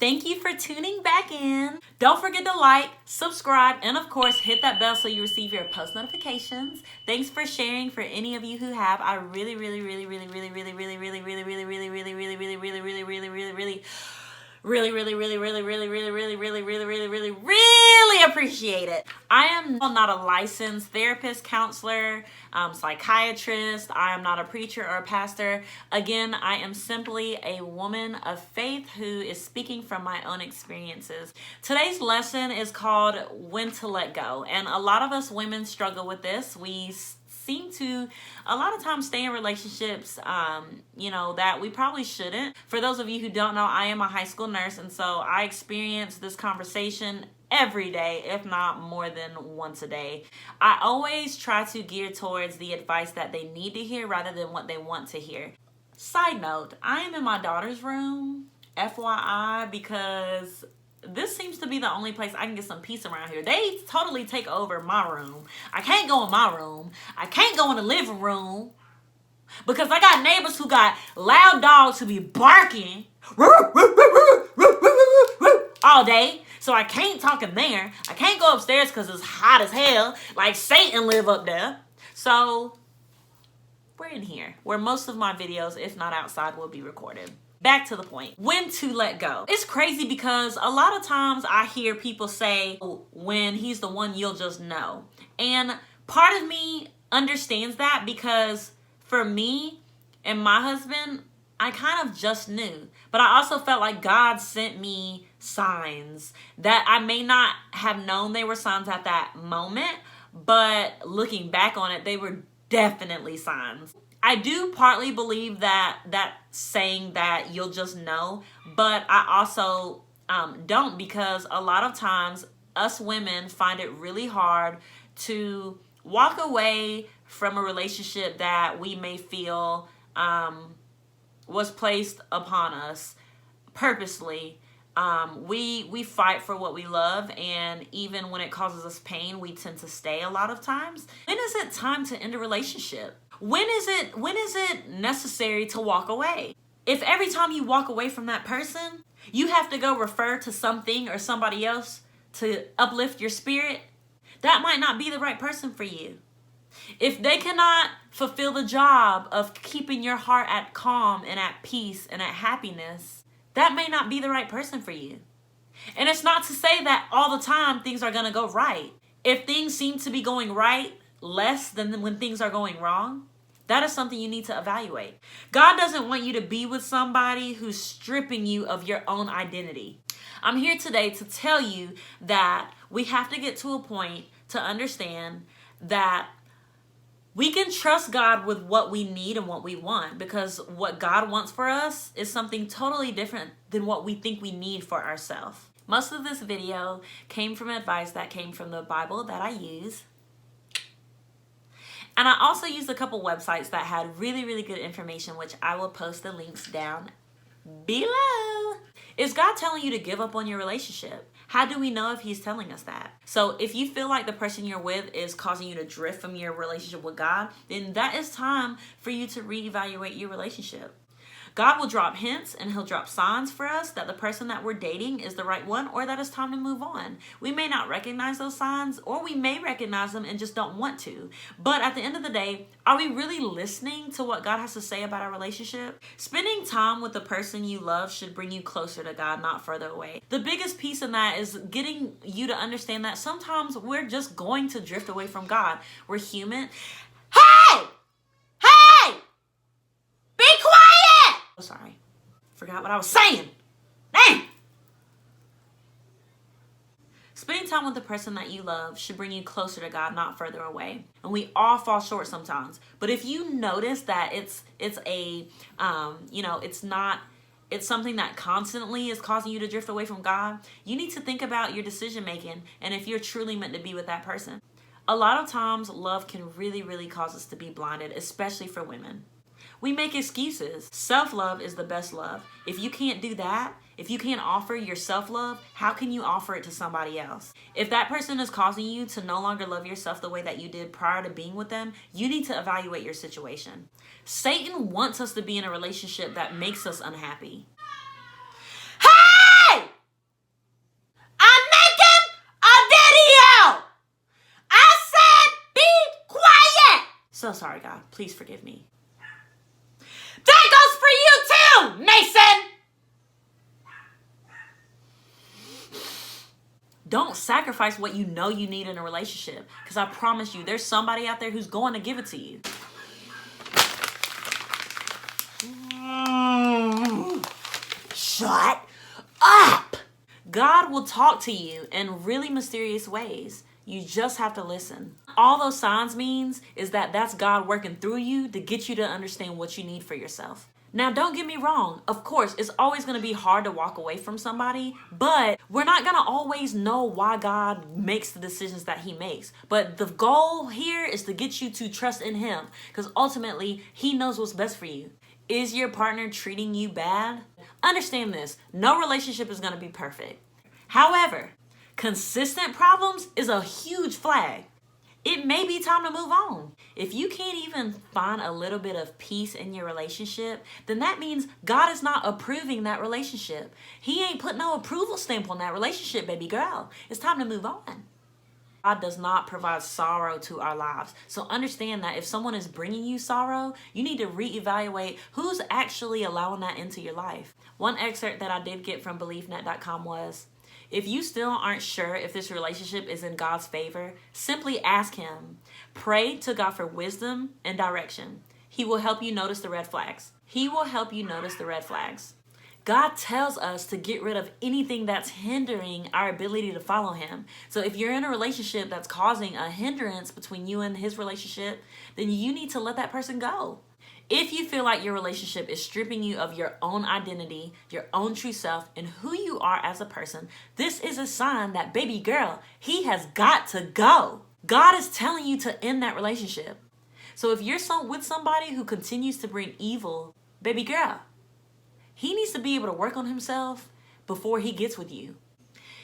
Thank you for tuning back in. Don't forget to like, subscribe, and of course, hit that bell so you receive your post notifications. Thanks for sharing for any of you who have. I really appreciate it. I am not a licensed therapist, counselor, psychiatrist. I am not a preacher or a pastor. Again, I am simply a woman of faith who is speaking from my own experiences. Today's lesson is called When to Let Go. And a lot of us women struggle with this. We seem to a lot of times stay in relationships that we probably shouldn't. For those of you who don't know, I am a high school nurse, and so I experience this conversation every day, if not more than once a day. I always try to gear towards the advice that they need to hear rather than what they want to hear. Side note, I am in my daughter's room, FYI, because this seems to be the only place I can get some peace around here. They totally take over my room. I can't go in my room. I can't go in the living room because I got neighbors who got loud dogs who be barking all day. So I can't talk in there. I can't go upstairs because it's hot as hell. Like Satan live up there. So we're in here where most of my videos, if not outside, will be recorded. Back to the point. When to let go. It's crazy because a lot of times I hear people say, oh, when he's the one, you'll just know. And part of me understands that because for me and my husband, I kind of just knew. But I also felt like God sent me signs that I may not have known they were signs at that moment, but looking back on it, they were definitely signs. I do partly believe that saying that you'll just know, but I also don't, because a lot of times us women find it really hard to walk away from a relationship that we may feel was placed upon us purposely. We fight for what we love, and even when it causes us pain, we tend to stay a lot of times. When is it time to end a relationship? When is it necessary to walk away? If every time you walk away from that person, you have to go refer to something or somebody else to uplift your spirit, that might not be the right person for you. If they cannot fulfill the job of keeping your heart at calm and at peace and at happiness, that may not be the right person for you. And it's not to say that all the time things are going to go right. If things seem to be going right less than when things are going wrong, that is something you need to evaluate. God doesn't want you to be with somebody who's stripping you of your own identity. I'm here today to tell you that we have to get to a point to understand that we can trust God with what we need and what we want, because what God wants for us is something totally different than what we think we need for ourselves. Most of this video came from advice that came from the Bible that I use. And I also used a couple websites that had really good information, which I will post the links down below. Is God telling you to give up on your relationship? How do we know if he's telling us that? So if you feel like the person you're with is causing you to drift from your relationship with God, then that is time for you to reevaluate your relationship. God will drop hints and he'll drop signs for us that the person that we're dating is the right one, or that it's time to move on. We may not recognize those signs, or we may recognize them and just don't want to. But at the end of the day, are we really listening to what God has to say about our relationship? Spending time with the person you love should bring you closer to God, not further away. The biggest piece in that is getting you to understand that sometimes we're just going to drift away from God. We're human. Hey! Be quiet! Oh, sorry. Forgot what I was saying. Dang! Spending time with the person that you love should bring you closer to God, not further away. And we all fall short sometimes. But if you notice that it's something that constantly is causing you to drift away from God, you need to think about your decision making and if you're truly meant to be with that person. A lot of times, love can really cause us to be blinded, especially for women. We make excuses. Self-love is the best love. If you can't do that, if you can't offer your self-love, how can you offer it to somebody else? If that person is causing you to no longer love yourself the way that you did prior to being with them, you need to evaluate your situation. Satan wants us to be in a relationship that makes us unhappy. Hey! So sorry, God. Please forgive me. That goes for you too, Mason! Don't sacrifice what you know you need in a relationship, because I promise you, there's somebody out there who's going to give it to you. Shut up! God will talk to you in really mysterious ways. You just have to listen. All those signs means is that that's God working through you to get you to understand what you need for yourself. Now, don't get me wrong. Of course, it's always going to be hard to walk away from somebody, but we're not going to always know why God makes the decisions that he makes. But the goal here is to get you to trust in him, because ultimately, he knows what's best for you. Is your partner treating you bad? Understand this. No relationship is going to be perfect. However, consistent problems is a huge flag. It may be time to move on. If you can't even find a little bit of peace in your relationship, then that means God is not approving that relationship. He ain't put no approval stamp on that relationship, baby girl. It's time to move on. God does not provide sorrow to our lives. So understand that if someone is bringing you sorrow, you need to reevaluate who's actually allowing that into your life. One excerpt that I did get from BeliefNet.com was, if you still aren't sure if this relationship is in God's favor, simply ask him. Pray to God for wisdom and direction. He will help you notice the red flags. He will help you notice the red flags. God tells us to get rid of anything that's hindering our ability to follow him. So if you're in a relationship that's causing a hindrance between you and his relationship, then you need to let that person go. If you feel like your relationship is stripping you of your own identity, your own true self, and who you are as a person, this is a sign that, baby girl, he has got to go. God is telling you to end that relationship. So if you're with somebody who continues to bring evil, baby girl, he needs to be able to work on himself before he gets with you.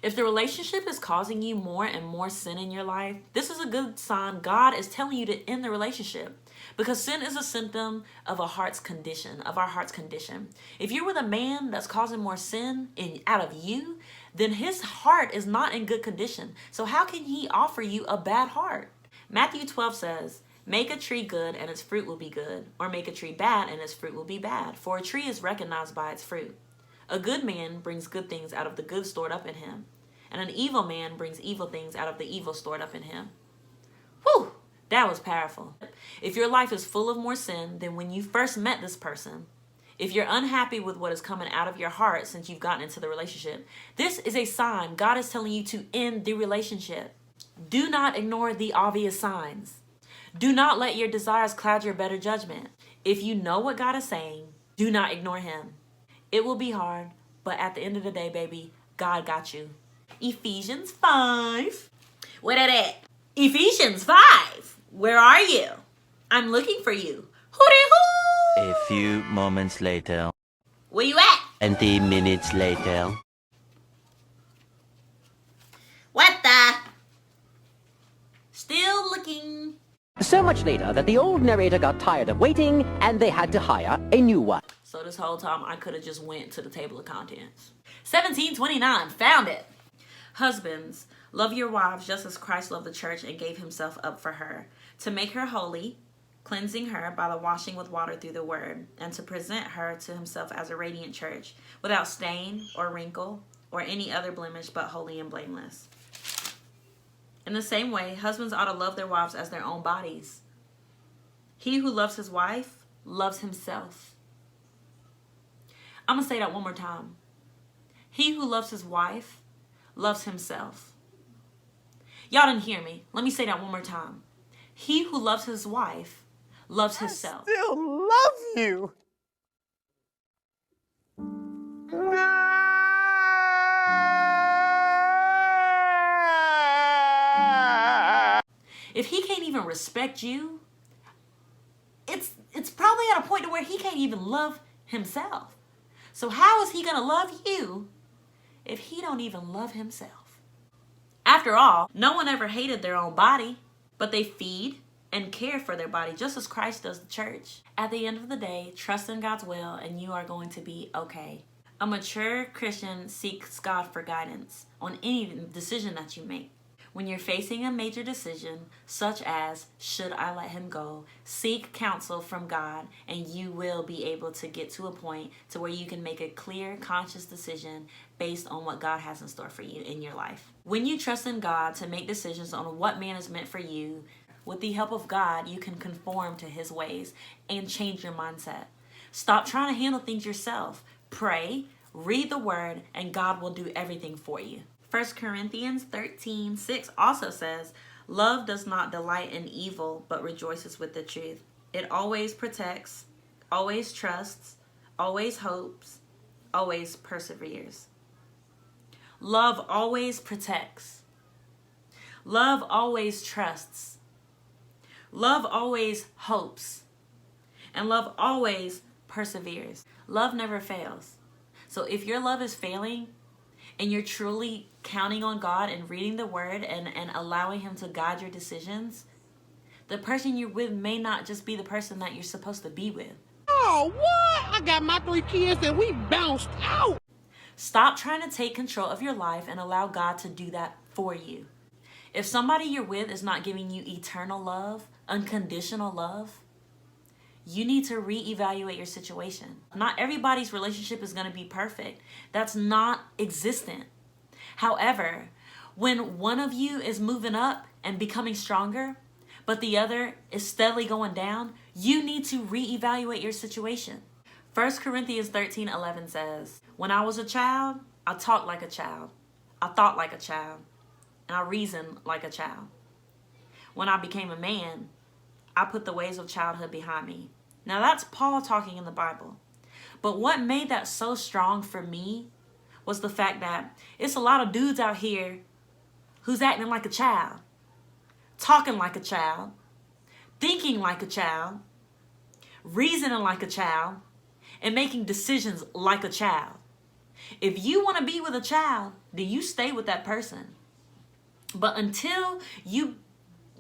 If the relationship is causing you more and more sin in your life, this is a good sign God is telling you to end the relationship. Because sin is a symptom of our heart's condition. If you're with a man that's causing more sin out of you, then his heart is not in good condition. So how can he offer you a bad heart? Matthew 12 says, make a tree good and its fruit will be good, or make a tree bad and its fruit will be bad. For a tree is recognized by its fruit. A good man brings good things out of the good stored up in him, and an evil man brings evil things out of the evil stored up in him. Whew, that was powerful. If your life is full of more sin than when you first met this person, if you're unhappy with what is coming out of your heart since you've gotten into the relationship, this is a sign God is telling you to end the relationship. Do not ignore the obvious signs. Do not let your desires cloud your better judgment. If you know what God is saying, do not ignore him. It will be hard, but at the end of the day, baby, God got you. Ephesians 5. Where that at? Ephesians 5. Where are you? I'm looking for you. Hooty-hoo! A few moments later. Where you at? 20 minutes later. What the? Still looking. So much later that the old narrator got tired of waiting and they had to hire a new one. So this whole time I could have just went to the table of contents. 1729, found it. Husbands, love your wives just as Christ loved the church and gave himself up for her, to make her holy, cleansing her by the washing with water through the word, and to present her to himself as a radiant church, without stain or wrinkle or any other blemish, but holy and blameless. In the same way, husbands ought to love their wives as their own bodies. He who loves his wife loves himself. I'm going to say that one more time. He who loves his wife loves himself. Y'all didn't hear me. Let me say that one more time. He who loves his wife loves himself. I still love you. If he can't even respect you, it's probably at a point to where he can't even love himself. So how is he going to love you if he don't even love himself? After all, no one ever hated their own body, but they feed and care for their body just as Christ does the church. At the end of the day, trust in God's will and you are going to be okay. A mature Christian seeks God for guidance on any decision that you make. When you're facing a major decision, such as, should I let him go, seek counsel from God, and you will be able to get to a point to where you can make a clear, conscious decision based on what God has in store for you in your life. When you trust in God to make decisions on what man is meant for you, with the help of God, you can conform to his ways and change your mindset. Stop trying to handle things yourself. Pray, read the word, and God will do everything for you. 1 Corinthians 13:6 also says, love does not delight in evil, but rejoices with the truth. It always protects, always trusts, always hopes, always perseveres. Love always protects. Love always trusts. Love always hopes. And love always perseveres. Love never fails. So if your love is failing, and you're truly counting on God and reading the word and allowing him to guide your decisions, the person you're with may not just be the person that you're supposed to be with. Oh, what? I got my 3 kids and we bounced out. Stop trying to take control of your life and allow God to do that for you. If somebody you're with is not giving you eternal love, unconditional love, you need to reevaluate your situation. Not everybody's relationship is going to be perfect. That's not existent. However, when one of you is moving up and becoming stronger, but the other is steadily going down, you need to reevaluate your situation. 1 Corinthians 13:11 says, when I was a child, I talked like a child. I thought like a child. And I reasoned like a child. When I became a man, I put the ways of childhood behind me. Now that's Paul talking in the Bible. But what made that so strong for me was the fact that it's a lot of dudes out here who's acting like a child, talking like a child, thinking like a child, reasoning like a child, and making decisions like a child. If you want to be with a child, then you stay with that person. But until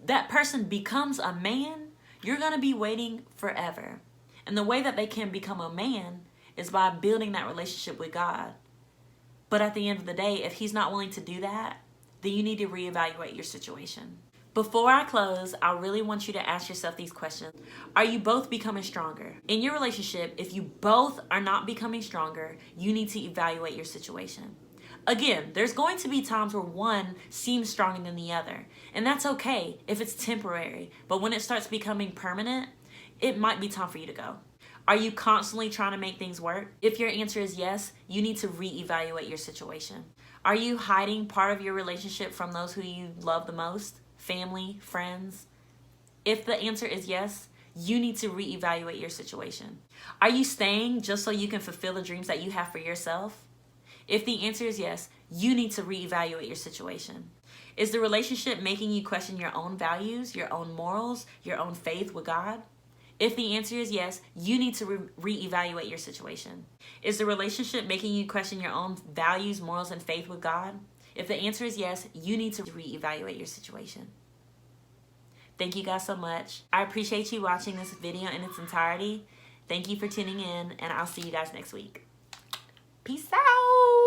that person becomes a man, you're going to be waiting forever. And the way that they can become a man is by building that relationship with God. But at the end of the day, if he's not willing to do that, then you need to reevaluate your situation. Before I close, I really want you to ask yourself these questions. Are you both becoming stronger? In your relationship, if you both are not becoming stronger, you need to evaluate your situation. Again, there's going to be times where one seems stronger than the other. And that's okay if it's temporary. But when it starts becoming permanent, it might be time for you to go. Are you constantly trying to make things work? If your answer is yes, you need to reevaluate your situation. Are you hiding part of your relationship from those who you love the most? Family, friends? If the answer is yes, you need to reevaluate your situation. Are you staying just so you can fulfill the dreams that you have for yourself? If the answer is yes, you need to reevaluate your situation. Is the relationship making you question your own values, your own morals, your own faith with God? If the answer is yes, you need to reevaluate your situation. Is the relationship making you question your own values, morals, and faith with God? If the answer is yes, you need to reevaluate your situation. Thank you guys so much. I appreciate you watching this video in its entirety. Thank you for tuning in, and I'll see you guys next week. Peace out.